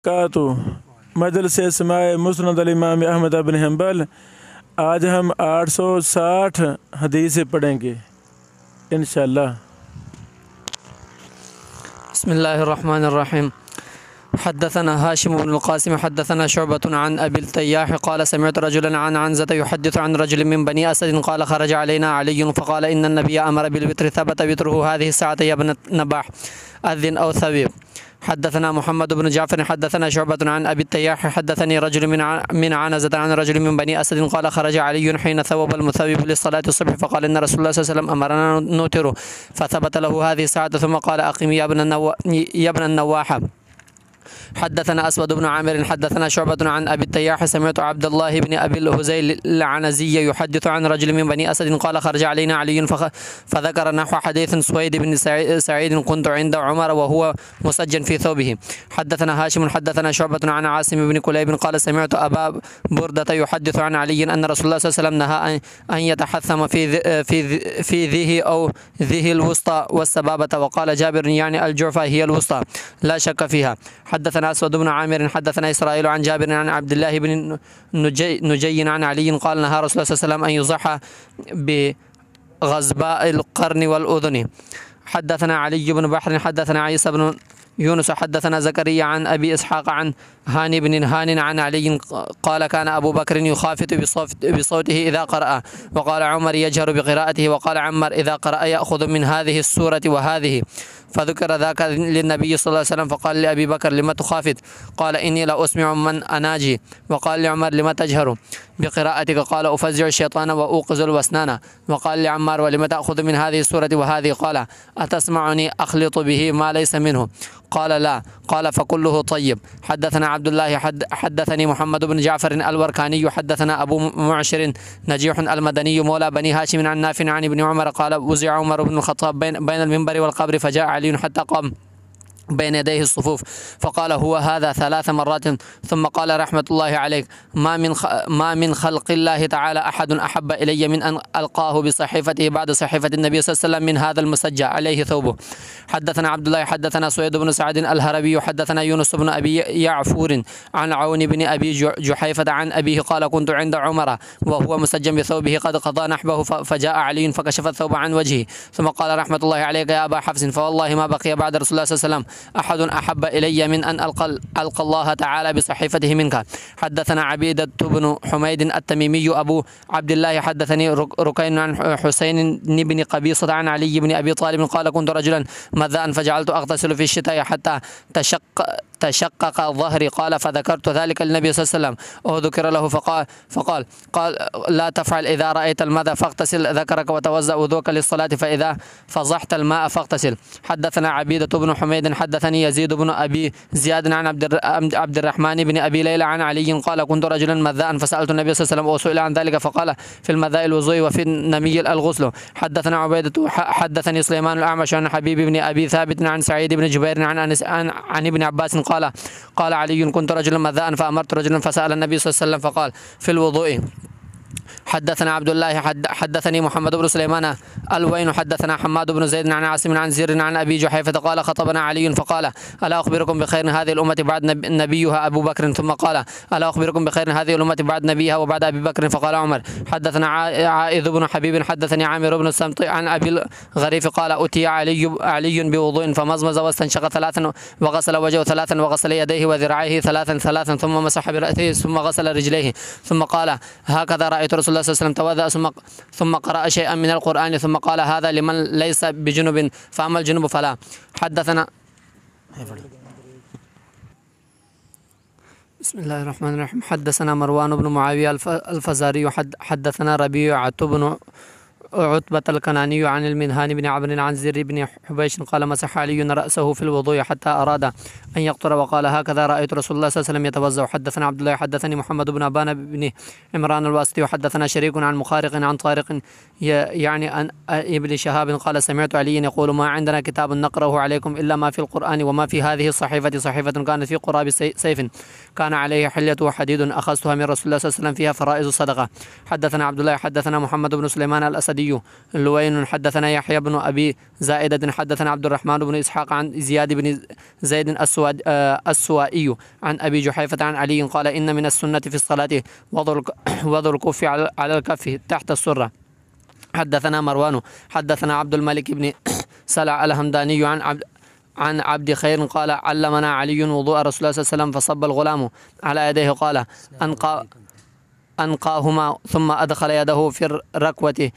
वबरकातुहू। मजलिस समाए मुस्नद इमाम अहमद बिन हंबल। आज हम 860 हदीसें पढ़ेंगे इंशाअल्लाह। बिस्मिल्लाहिर्रहमानिर्रहीम। हद्दसना हाशिम बिन अल-क़ासिम हद्दसना शुअबतुन अन अबिल तय्याह क़ाल समिअतु रजुलन अन अनज़ता युहद्दिसु अन रजुलिन मिन बनी असद क़ाल ख़रज अलैना अलीयुन फ़क़ाल इन्न नबिय्य अमर बिल वित्र सबत वित्रुहु हाज़िहि अस्साअत या इब्न नबाह अज़्ज़िन औ सव्विब। हद्दसना मुहम्मद बिन जाफ़र हद्दसना शुअबतुन अन अबी तय्याह हद्दसनी रजुलुन मिन अनज़ता अन रजुलिन मिन बनी असद क़ाल ख़रज अलीयुन हिन सव्वब अल-मुसव्विब लिस्सलाति अस्सुब्ह फ़क़ाल इन्न रसूलल्लाह सल्लल्लाहु अलैहि वसल्लम अमरना नुतिरु फ़सबत लहु हाज़िहि अस्साअत सुम्मा क़ाल अक़िम या इब्न नवाह। हद्दसना अस्वद बिन आमिर हद्दसना शुअबतुन अन अबी तय्याह समिअतु अब्दुल्लाह बिन अबिल हुज़ैल अल-अनज़ी युहद्दिसु अन रजुलिन मिन बनी असद क़ाल ख़रज अलैना अलीयुन फ़ज़करा नहव हदीस सुवैद बिन सईद कुन्तु इंद उमर व हुवा मुसज्जन फ़ी थौबिही। हद्दसना हाशिम हद्दसना शुअबतुन अन आसिम बिन कुलैब क़ाल समिअतु अबा बुरदता युहद्दिसु अन अली अन्न रसूलुल्लाह सल्लल्लाहु अलैहि वसल्लम नहा अन यतहस्सम फ़ी ज़िही औ ज़िहिल वुस्ता वस्सबाबता व क़ाल जाबिर यानी अल-जुफ़ा हिय अल-वुस्ता ला शक्क फ़ीहा। हद्दसना अस्वद बिन आमिर हद्दसना इस्राईल अन जाबिर अन अब्दुल्लाह बिन नुजय्य अन अली क़ाल नहा रसूलुल्लाह सल्लल्लाहु अलैहि वसल्लम अन युज़हा बिग़ज़बाइल क़र्न वल उज़ुन। हद्दसना अली बिन बहर हद्दसना ईसा बिन यूनुस हद्दसना ज़करिया अन अबी इसहाक़ अन हानी बिन हानी अन अली क़ाल कान अबू बकर युख़ाफ़ितु बिसौतिही इज़ा क़रअ व क़ाल उमर यजहरु बिक़िराअतिही व क़ाल अम्मार इज़ा क़रअ यअख़ुज़ु मिन हाज़िहि अस्सूरति व हाज़िहि। फ़ज़ुकिर ज़ाका लिन्नबी सल्लल्लाहु अलैहि वसल्लम फ़क़ाल लिअबी बकर लिम तुख़ाफ़ित क़ाल इन्नी ला अस्मिअु मन अनाजी व क़ाल लिअमर लिम तजहरु बिक़िराअतिक क़ाल उफ़ज़्ज़िउ अश-शैतान व उक़ज़िलु वस्नाना व क़ाल लिअम्मार व लिम तअख़ुज़ु मिन हाज़िहि अस्सूरति व हाज़िहि क़ाल अतस्मअनी अख़लितु बिही मा लैस मिन्हु क़ाल ला क़ाल फ़कुल्लुहु तय्यब। हद्दसना अब्दुल्लाह हद्दसनी मुहम्मद बिन जाफ़र अल-वरक़ानी हद्दसना अबू मुअश्शिर नजीह अल-मदनी मौला बनी हाशिम अन नाफ़िअ अन इब्न उमर क़ाल वुज़िअ उमर बिन अल-ख़त्ताब बैन अल-मिंबर वल क़ब्र फ़जाअ अली हत्ता क़ाम بين يديه الصفوف فقال هو هذا 3 مرات ثم قال رحمة الله عليك ما من خلق الله تعالى أحد أحب إلي من أن ألقاه بصحيفته بعد صحيفة النبي صلى الله عليه وسلم من هذا المسجى عليه ثوبه. حدثنا عبد الله حدثنا سويد بن سعد الهربي حدثنا يونس بن أبي يعفور عن عون بن أبي جحيفة عن أبيه قال كنت عند عمر وهو مسجى بثوبه قد قضى نحبه فجاء علي فكشف الثوب عن وجهه ثم قال رحمة الله عليك يا أبا حفص فوالله ما بقي بعد رسول الله صلى الله عليه وسلم أحد أحب إلي من أن ألقى الله تعالى بصحيفته منك. حدثنا عبيدة بن حميد التميمي أبو عبد الله حدثني ركين عن حسين بن قبيصة عن علي بن أبي طالب قال كنت رجلا مذاء فجعلت أغتسل في الشتاء حتى تشقق ظهري قال فذكرت ذلك للنبي صلى الله عليه وسلم وذكر له فقال لا تفعل إذا رأيت المذى فاغتسل ذكرك وتوضأ وضوءك للصلاة فإذا فضحت الماء فاغتسل. حدثنا عبيدة بن حميد حدثني يزيد بن أبي زياد عن عبد الرحمن بن أبي ليلى عن علي قال كنت رجلا مذاء فسألت النبي صلى الله عليه وسلم وسئل عن ذلك فقال في المذاء الوضوء وفي النمي الغسل. حدثنا عبيدة حدثني سليمان الأعمش عن حبيب بن أبي ثابت عن سعيد بن جبير عن ابن عباس قال علي كنت رجلا مذاء فأمرت رجلا فسأل النبي صلى الله عليه وسلم فقال في الوضوء. حدثنا عبد الله حدثني محمد بن سليمان الوين حدثنا حماد بن زيد عن عاصم عن زير عن أبي جحيفة قال خطبنا علي فقال ألا أخبركم بخير هذه الأمة بعد نبيها أبو بكر ثم قال ألا أخبركم بخير هذه الأمة بعد نبيها وبعد أبي بكر فقال عمر. حدثنا عائذ بن حبيب حدثني عامر بن الصمت عن أبي الغريف قال أتي علي بوضوء فمزمز واستنشق 3 وغسل وجهه 3 وغسل يديه وذراعيه 3 ثم مسح برأسه ثم غسل رجليه ثم قال هكذا رأيت رسول الله صلى الله عليه وسلم توضأ ثم قرأ شيئا من القرآن ثم قال هذا لمن ليس بجنب فأما الجنب فلا. حدثنا بسم الله الرحمن الرحيم. حدثنا مروان بن معاوية الفزاري حدثنا ربيعة بن عتبة الكناني عن المنهان بن عمرو عن زر بن حبيش قال مسح علي رأسه في الوضوء حتى أراد أن يقطر وقال هكذا رأيت رسول الله صلى الله عليه وسلم يتوضأ. حدثنا عبد الله حدثني محمد بن أبان بن عمران الواسطي وحدثنا شريك عن مخارق عن طارق يعني عن ابن شهاب قال سمعت علي يقول ما عندنا كتاب نقرأه عليكم إلا ما في القرآن وما في هذه الصحيفة صحيفة كانت في قراب سيف كان عليه حلية وحديد أخذتها من رسول الله صلى الله عليه وسلم فيها فرائض الصدقة. حدثنا عبد الله حدثنا محمد بن سليمان الأسدي الأسودي لوين حدثنا يحيى بن أبي زائدة حدثنا عبد الرحمن بن إسحاق عن زياد بن زيد السوائي عن أبي جحيفة عن علي قال إن من السنة في الصلاة وضع الكف على الكف تحت السرة. حدثنا مروان حدثنا عبد الملك بن سلع الهمداني عن عبد خير قال علمنا علي وضوء رسول الله صلى الله عليه وسلم فصب الغلام على يديه قال أنقاهما ثم أدخل يده في الركوة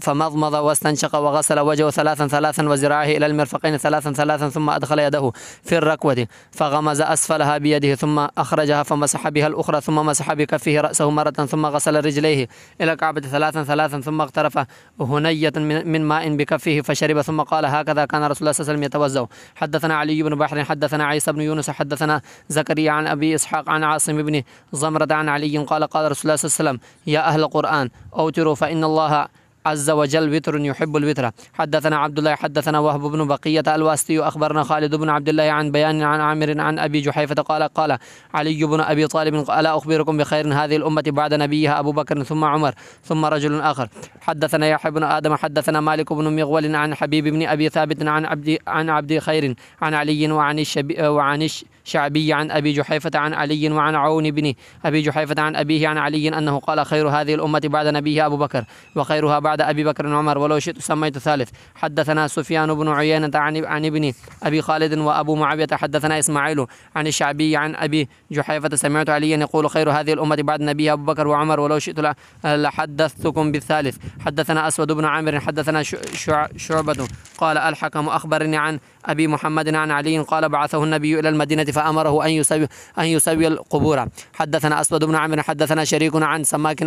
فمضمض واستنشق وغسل وجهه ثلاثا وذراعه إلى المرفقين ثلاثا ثم أدخل يده في الركوة فغمز أسفلها بيده ثم أخرجها فمسح بها الأخرى ثم مسح بكفه رأسه مرة ثم غسل رجليه إلى الكعبة ثلاثا ثم اغترف هنية من ماء بكفه فشرب ثم قال هكذا كان رسول الله صلى الله عليه وسلم يتوضأ. حدثنا علي بن بحر حدثنا عيسى بن يونس حدثنا زكريا عن أبي إسحاق عن عاصم بن زمرة عن علي قال قال رسول الله صلى الله عليه وسلم يا أهل القرآن أوتروا فإن الله عز وجل وتر يحب الوتر. حدثنا عبد الله حدثنا وهب بن بقية الواسطي أخبرنا خالد بن عبد الله عن بيان عن عامر عن أبي جحيفة قال علي بن أبي طالب ألا أخبركم بخير هذه الأمة بعد نبيها أبو بكر ثم عمر ثم رجل آخر. حدثنا يحيى بن آدم حدثنا مالك بن مغول عن حبيب بن أبي ثابت عن عبد خير عن علي وعن الشعبي عن أبي جحيفة عن علي وعن عون بن أبي جحيفة عن أبيه عن علي أنه قال خير هذه الأمة بعد نبيها أبو بكر وخيرها بعد أبي بكر وعمر ولو شئت سميت ثالث. حدثنا سفيان بن عيينة عن ابن أبي خالد وأبو معاوية حدثنا إسماعيل عن الشعبي عن أبي جحيفة سمعت عليا يقول خير هذه الأمة بعد نبيها أبو بكر وعمر ولو شئت لحدثتكم بالثالث. حدثنا أسود بن عامر حدثنا شعبة قال الحكم أخبرني عن أبي محمد عن علي قال بعثه النبي إلى المدينة فأمره أن يسوي القبور. حدثنا أسود بن عامر حدثنا شريك عن سماك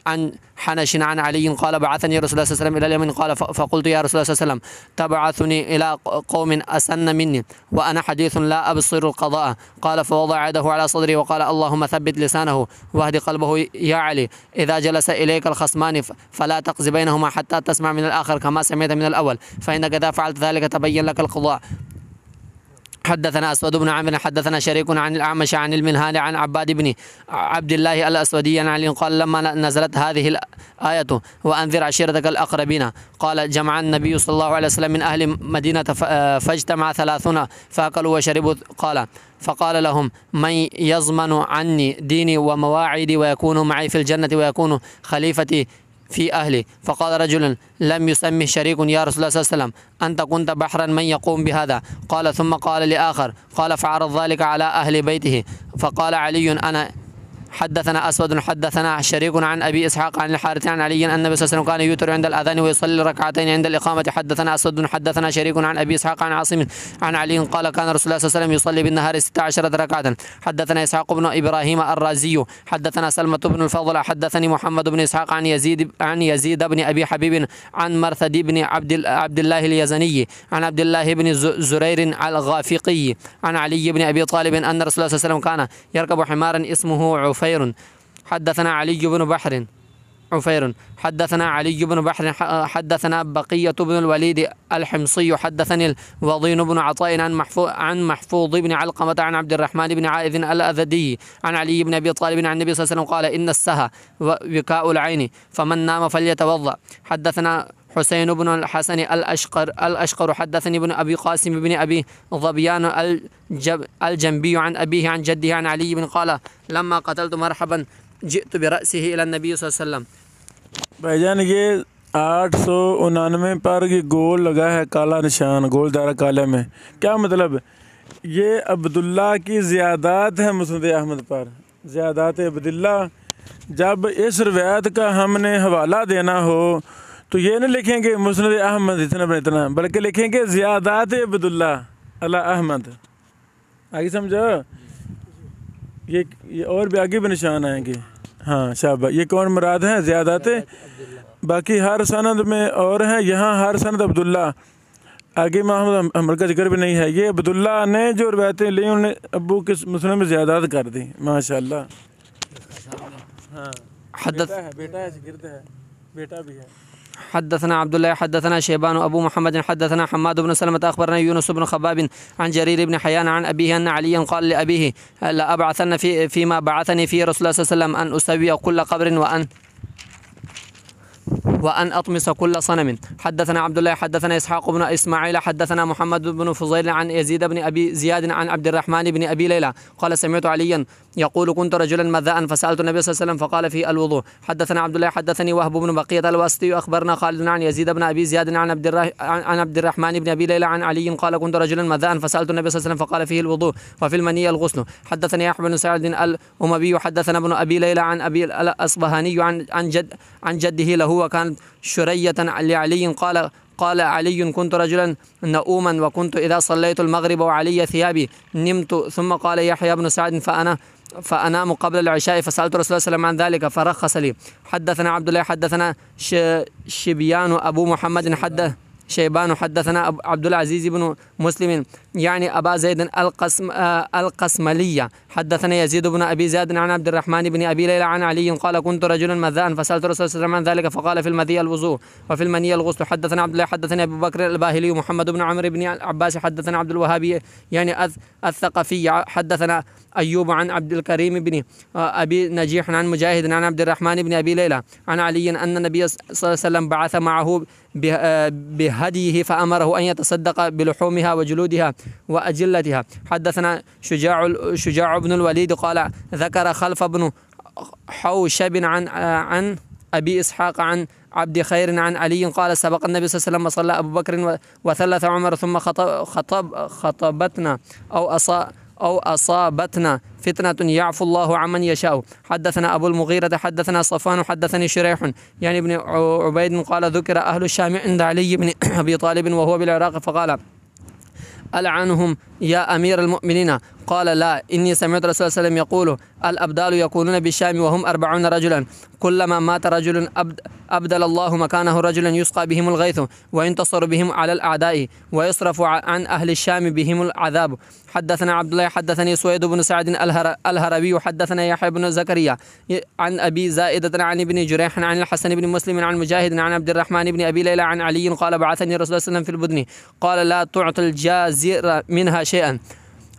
عن حنش عن علي قال بعثني رسول الله صلى الله عليه وسلم إلى اليمن قال فقلت يا رسول الله صلى الله عليه وسلم تبعثني إلى قوم أسن مني وأنا حديث لا أبصر القضاء قال فوضع يده على صدري وقال اللهم ثبت لسانه واهد قلبه يا علي إذا جلس إليك الخصمان فلا تقضي بينهما حتى تسمع من الآخر كما سمعت من الأول فإنك إذا فعلت ذلك تبين لك القضاء. حدثنا أسود بن عامر حدثنا شريك عن الأعمش عن المنهال عن عباد بن عبد الله الأسودي عن علي قال لما نزلت هذه الآية وأنذر عشيرتك الأقربين قال جمع النبي صلى الله عليه وسلم من أهل مدينة فاجتمع 30 فأكلوا وشربوا فقال لهم من يضمن عني ديني ومواعيدي ويكون معي في الجنة ويكون خليفتي في أهلي. فقال رجل لم يسمه شريك يا رسول الله صلى الله عليه وسلم أنت كنت بحرا من يقوم بهذا قال ثم قال لآخر قال فعرض ذلك على أهل بيته فقال علي أنا. حدثنا أسود حدثنا شريك عن أبي إسحاق عن الحارث عن علي أن النبي صلى الله عليه وسلم كان يوتر عند الأذان ويصلي ركعتين عند الإقامة. حدثنا أسود حدثنا شريك عن أبي إسحاق عن عاصم عن علي قال كان رسول الله صلى الله عليه وسلم يصلي بالنهار 16 ركعة. حدثنا إسحاق بن إبراهيم الرازي حدثنا سلمة بن الفضل حدثني محمد بن إسحاق عن يزيد بن أبي حبيب عن مرثد بن عبد الله اليزني عن عبد الله بن زرير الغافقي عن علي بن أبي طالب أن رسول الله صلى الله عليه وسلم كان يركب حمارا اسمه عفير. حدثنا علي بن بحر حدثنا علي بن بحر حدثنا بقية بن الوليد الحمصي حدثني الوضين بن عطاء عن محفوظ بن علقمة عن عبد الرحمن بن عائذ الأذدي عن علي بن أبي طالب عن النبي صلى الله عليه وسلم قال إن السهى وكاء العين فمن نام فليتوضأ. حدثنا حسين بن الحسن الأشقر حدثني ابن أبي قاسم بن أبي ظبيان الجنبي عن أبيه عن جده عن علي بن قال لما قتلت مرحبا جئت برأسه إلى النبي صلى الله عليه वसल्लम। भाईजान ये 899 पर ये गोल लगा है काला निशान गोल दायरा काले में, क्या मतलब? ये अब्दुल्ला की ज़ियादात है मुस्नद अहमद पर, ज़ियादात अब्दुल्ला। जब इस रवायत का हमने हवाला देना हो तो ये नहीं लिखेंगे मुस्नद अहमद इतना बन इतना, बल्कि लिखेंगे ज़ियादात अब्दुल्ला अला अहमद। आगे समझो? ये और भी आगे भी निशान आएंगे। हाँ शाबाश, ये कौन मुराद है? ज़ियादात। बाकी हर सनद में और हैं, यहाँ हर सनद अब्दुल्ला, आगे मोहम्मद अमर का जिक्र भी नहीं है। ये अब्दुल्ला ने जो रवायतें ली उन्होंने अबू के मुस्लिम में ज़्यादात कर दी माशाल्लाह। हाँ बेटा है गिरता है, बेटा भी है। حدثنا عبد الله حدثنا شيبان أبو محمد حدثنا حماد بن سلمة أخبرنا يونس بن خباب عن جرير بن حيان عن أبيه أن عليا قال لأبيه لأبعثن فيما بعثني فيه رسول الله صلى الله عليه وسلم أن أسوي كل قبر وأن أطمس كل صنم. حدثنا عبد الله حدثنا إسحاق بن إسماعيل حدثنا محمد بن فضيل عن يزيد بن أبي زياد عن عبد الرحمن بن أبي ليلى قال سمعت عليا يقول كنت رجلا مذاء فسألت النبي صلى الله عليه وسلم فقال في الوضوء. حدثنا عبد الله حدثني وهب بن بقية الواسطي أخبرنا خالد عن يزيد بن أبي زياد عن عبد الرحمن بن أبي ليلى عن علي قال كنت رجلا مذاء فسألت النبي صلى الله عليه وسلم فقال فيه الوضوء وفي المني الغسل. حدثني يحيى بن سعد الأموي حدثنا ابن أبي ليلى عن أبي الأصبهاني عن جده له وكان شرية لعلي قال علي كنت رجلا نؤوما وكنت إذا صليت المغرب وعلي ثيابي نمت. ثم قال يحيى بن سعد فأنام قبل العشاء فسألت رسول الله صلى الله عليه وسلم عن ذلك فرخص لي. حدثنا عبد الله حدثنا شبيان أبو محمد شيبان حدثنا عبد العزيز بن مسلم يعني أبا زيد القسملية حدثنا يزيد بن أبي زياد عن عبد الرحمن بن أبي ليلى عن علي قال كنت رجلا مذاء فسألت رسول الله صلى الله عليه وسلم عن ذلك فقال في المذي الوضوء وفي المني الغسل. حدثنا عبد الله حدثنا أبو بكر الباهلي محمد بن عمرو بن عباس حدثنا عبد الوهاب يعني الثقفي حدثنا أيوب عن عبد الكريم بن أبي نجيح عن مجاهد عن عبد الرحمن بن أبي ليلى عن علي أن النبي صلى الله عليه وسلم بعث معه بهديه فأمره أن يتصدق بلحومها وجلودها وأجلتها. حدثنا شجاع بن الوليد قال ذكر خلف بن حوشب عن أبي إسحاق عن عبد خير عن علي قال سبق النبي صلى الله عليه وسلم وصلى أبو بكر وثلث عمر ثم خطبتنا أو أصابتنا فتنة يعفو الله عمن يشاء. حدثنا أبو المغيرة حدثنا صفوان حدثني شريح يعني ابن عبيد قال ذكر أهل الشام عند علي بن أبي طالب وهو بالعراق فقال ألعنهم يا أمير المؤمنين قال لا إني سمعت رسول الله صلى الله عليه وسلم يقول الأبدال يكونون بالشام وهم 40 رجلا كلما مات رجل أبدل الله مكانه رجلا يسقى بهم الغيث وينتصر بهم على الأعداء ويصرف عن أهل الشام بهم العذاب. حدثنا عبد الله حدثني سويد بن سعد الهروي حدثنا يحيى بن زكريا عن أبي زائدة عن ابن جريح عن الحسن بن مسلم عن مجاهد عن عبد الرحمن بن أبي ليلى عن علي قال بعثني رسول الله صلى الله عليه وسلم في البدن قال لا تعطي الجازر منها شيئا.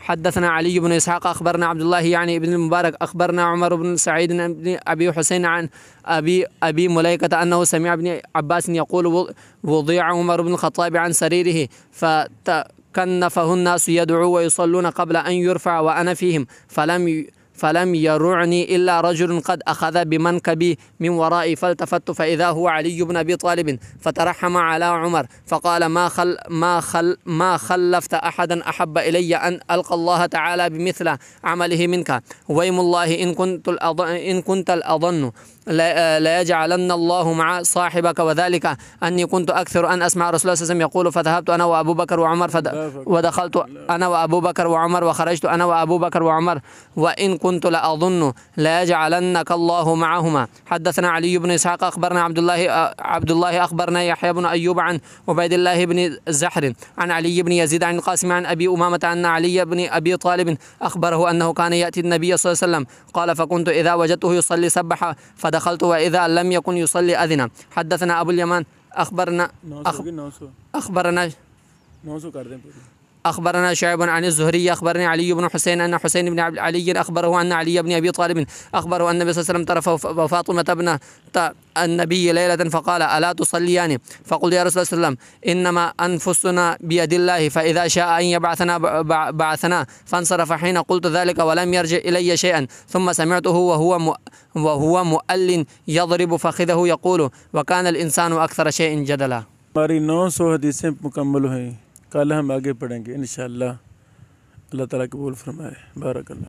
حدثنا علي بن إسحاق أخبرنا عبد الله يعني ابن المبارك أخبرنا عمر بن سعيد بن أبي حسين عن أبي مليكة أنه سمع ابن عباس يقول وضيع عمر بن الخطاب عن سريره فتكنفه الناس يدعو ويصلون قبل أن يرفع وأنا فيهم فلم يرعني إلا رجل قد أخذ بمنكبي من ورائي فالتفت فإذا هو علي بن أبي طالب فترحم على عمر فقال ما خلفت أحدا أحب إلي أن ألقى الله تعالى بمثل عمله منك ويم الله إن كنت الأظن لا يجعلن الله مع صاحبك وذلك أني كنت أكثر أن أسمع رسول الله صلى الله عليه وسلم يقول فذهبت أنا وأبو بكر وعمر ودخلت أنا وأبو بكر وعمر وخرجت أنا وأبو بكر وعمر وإن كنت لأظن لا يجعلنك الله معهما. حدثنا علي بن إسحاق أخبرنا عبد الله أخبرنا يحيى بن أيوب عن عبيد الله بن زحر عن علي بن يزيد عن القاسم عن أبي أمامة أن علي بن أبي طالب أخبره أنه كان يأتي النبي صلى الله عليه وسلم قال فكنت إذا وجدته يصلي سبح فدخلت وإذا لم يكن يصلي أذن. حدثنا أبو اليمان أخبرنا شعيب عن الزهري أخبرني علي بن حسين أن حسين بن علي أخبره أن علي بن أبي طالب أخبره أن النبي صلى الله عليه وسلم طرف وفاطمة ابنة النبي ليلة فقال ألا تصليان فقلت يا رسول الله صلى الله عليه وسلم إنما أنفسنا بيد الله فإذا شاء أن يبعثنا بعثنا فانصرف حين قلت ذلك ولم يرجع إلي شيئا ثم سمعته وهو مؤل يضرب فخذه يقول وكان الإنسان أكثر شيء جدلا. हमारी 900 हदीसें मुकम्मल हुई कल हम आगे पढ़ेंगे इंशाअल्लाह। अल्लाह ताला कबूल फरमाए। बारक अल्लाह।